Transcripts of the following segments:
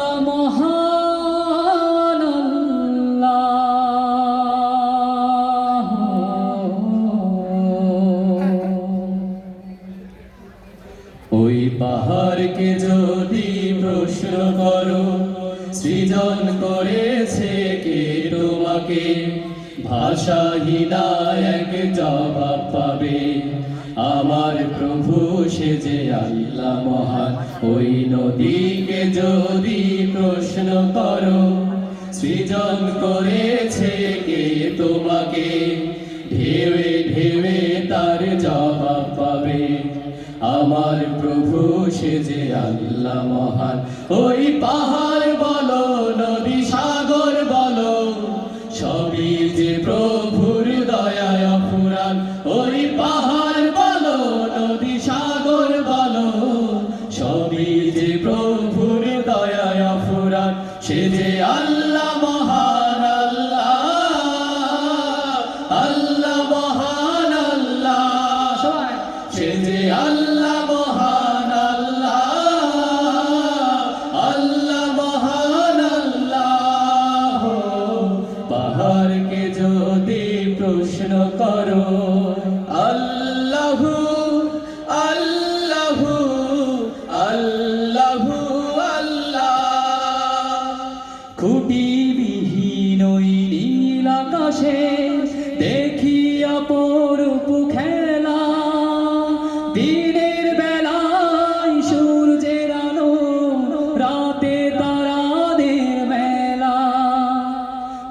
আল্লাহ মহান আল্লাহ। ওই পাহাড়কে যদি প্রশ্ন করো সৃজন করেছে কে তোমাকে, ভাষাহীনা এক জবাব পাবে, আমার প্রভু সে যে আল্লাহ মহান। ওই নদীকে যদি প্রশ্ন করো সৃজন করেছে কে তোমাকে, ঢেউে ঢেউে তার জবাব পাবে, আমার প্রভু সে যে আল্লাহ মহান। ওই পাহাড় বলো নদী সাগর বলো সবই যে প্রভুর দয়ায় অফুরান। ওই পাহাড় বলো নদী সাগর বলো সবই যে প্রভুর দয়ায় অফুরান। সে যে আল্লাহ মহান আল্লাহ, আল্লাহ মহান আল্লাহ, সবাই সে যে আল্লাহ মহান আল্লাহ, আল্লাহ মহান আল্লাহ। পাহাড়কে যদি প্রশ্ন করো আল্লাহু আল্লাহু আল্লাহু আল্লাহ। খুঁটিবিহীন ওই নীল আকাশে দেখি অপরূপ খেলা, দিনের বেলায় সূর্যের আলো রাতে তারাদের মেলা।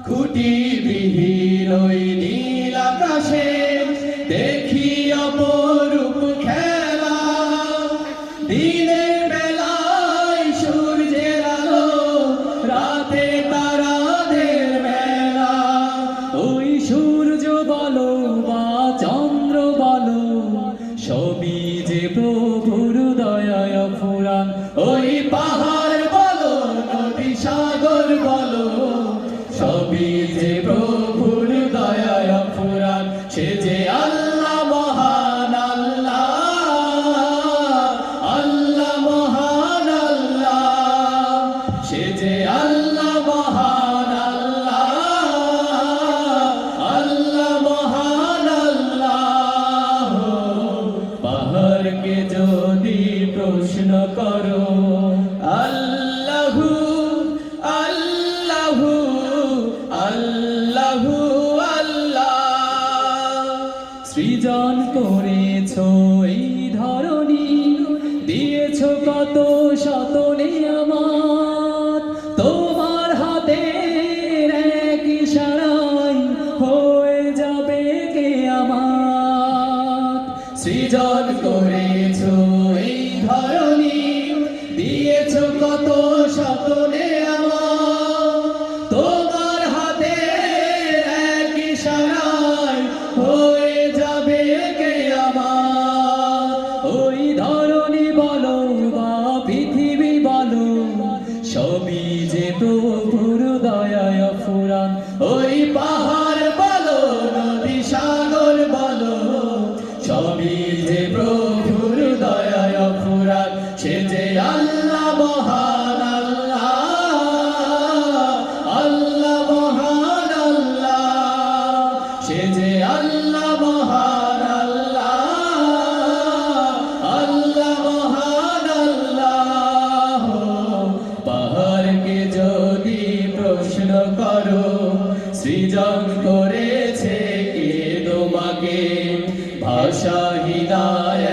খুঁটিবিহীন ওই নীল আকাশে দেখি অপরূপ খেলা, দিনের বেলায় সূর্যের আলো রাতে তারাদের মেলা। ওই সূর্য বলো বা চন্দ্র বলো সবই যে প্রভুর দয়ায় অফুরান। ওই পাহাড় বলো নদী সাগর বলো সবই যে প্রভুর দয়ায় অফুরান। সে যে আল্লাহ মহান আল্লাহ, আল্লাহ মহান আল্লাহ, সে যে আল্লাহ মহান আল্লাহ, আল্লাহ মহান আল্লাহ। পাহাড়কে যদি প্রশ্ন করো আল্লাহু আল্লাহু আল্লাহু আল্লাহ। সৃজন করেছো এই ধরনী, দিয়েছো কত শত নিয়ামত, তোমার হাতের এক ইশারায় হয়ে যাবে কিয়ামত। সৃজন করেছো এই ধরনী, দিয়েছো কত শত নিয়ামত, তোমার হাতের এক ইশারায় হয়ে যাবে কিয়ামত। ওই ধরনী বলো বা পৃথিবী বলো সবই যে প্রভুর দয়ায় অফুরান। ওই পাহাড় বলো নদী সাগর বলো সবই যে প্রভুর দয়ায় অফুরান। সে যে আল্লাহ মহান আল্লাহ, আল্লাহ মহান আল্লাহ, সে যে আল্লাহ মহান আল্লাহ, আল্লাহ মহান আল্লাহ। পাহাড়কে যদি প্রশ্ন করো সৃজন করেছে কে তোমাকে, ভাষাহীনা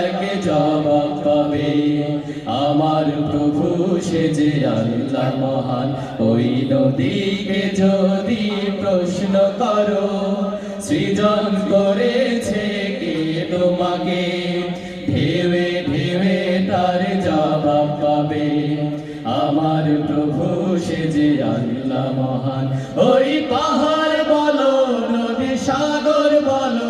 এক জবাব পাবে, আমার প্রভু সে যে আল্লাহ মহান। ওই নদীকে যদি প্রশ্ন করো সৃজন করেছে কে তোমাকে, ঢেউে ঢেউে তার জবাব পাবে, আমার প্রভু সে যে আল্লাহ মহান। ওই পাহাড় বলো নদী সাগর বলো